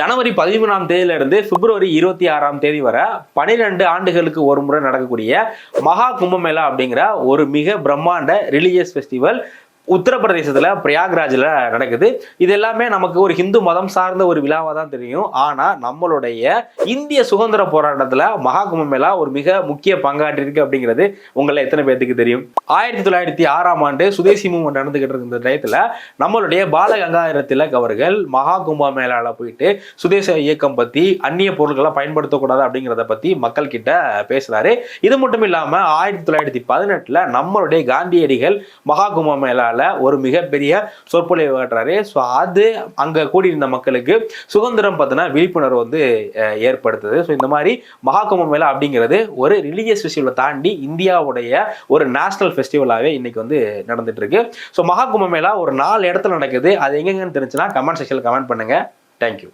ஜனவரி 13ஆம் தேதியிலிருந்து பிப்ரவரி 26ஆம் தேதி வரை 12 ஆண்டுகளுக்கு ஒரு முறை நடக்கக்கூடிய மகா கும்பமேளா அப்படிங்கிற ஒரு மிக பிரம்மாண்ட ரிலீஜியஸ் ஃபெஸ்டிவல் உத்தரப்பிரதேசத்துல பிரயாக்ராஜ்ல நடக்குது. இது எல்லாமே நமக்கு ஒரு ஹிந்து மதம் சார்ந்த ஒரு விழாவா தான் தெரியும். ஆனா நம்மளுடைய இந்திய சுதந்திர போராட்டத்துல மகா கும்பமேளா ஒரு மிக முக்கிய பங்காற்றி இருக்கு அப்படிங்கிறது உங்களை எத்தனை பேருக்கு தெரியும்? 1906ஆம் ஆண்டு சுதேசி மூவ்மெண்ட் நடந்துகிட்டு இருந்த டயத்துல நம்மளுடைய பாலகங்காதர திலக் அவர்கள் மகா கும்பமேளால போயிட்டு சுதேச இயக்கம் பத்தி அந்நிய பொருட்களை பயன்படுத்தக்கூடாது அப்படிங்கிறத பத்தி மக்கள் கிட்ட பேசுறாரு. இது மட்டும் இல்லாம 1918ல நம்மளுடைய காந்தியடிகள் மகா கும்பமேளா ஒரு மிகப்பெரிய சொற்பொழிவு காட்டுறாரு. ஸோ அது அங்க கூடியிருந்த மக்களுக்கு சுதந்திரம் பத்தின விழிப்புணர்வு வந்து ஏற்படுத்துது. ஸோ இந்த மாதிரி மகா கும்பமேளா அப்படிங்கிறது ஒரு ரிலீஜியஸ் ஃபெஸ்டிவலை தாண்டி இந்தியாவுடைய ஒரு நேஷனல் ஃபெஸ்டிவலாகவே இன்னைக்கு வந்து நடந்துட்டு இருக்கு. ஸோ மகா கும்பமேளா ஒரு 4 இடத்துல நடக்குது. அது எங்கெங்கன்னு தெரிஞ்சுன்னா கமெண்ட் செக்ஷன்ல கமெண்ட் பண்ணுங்க. தேங்க்யூ.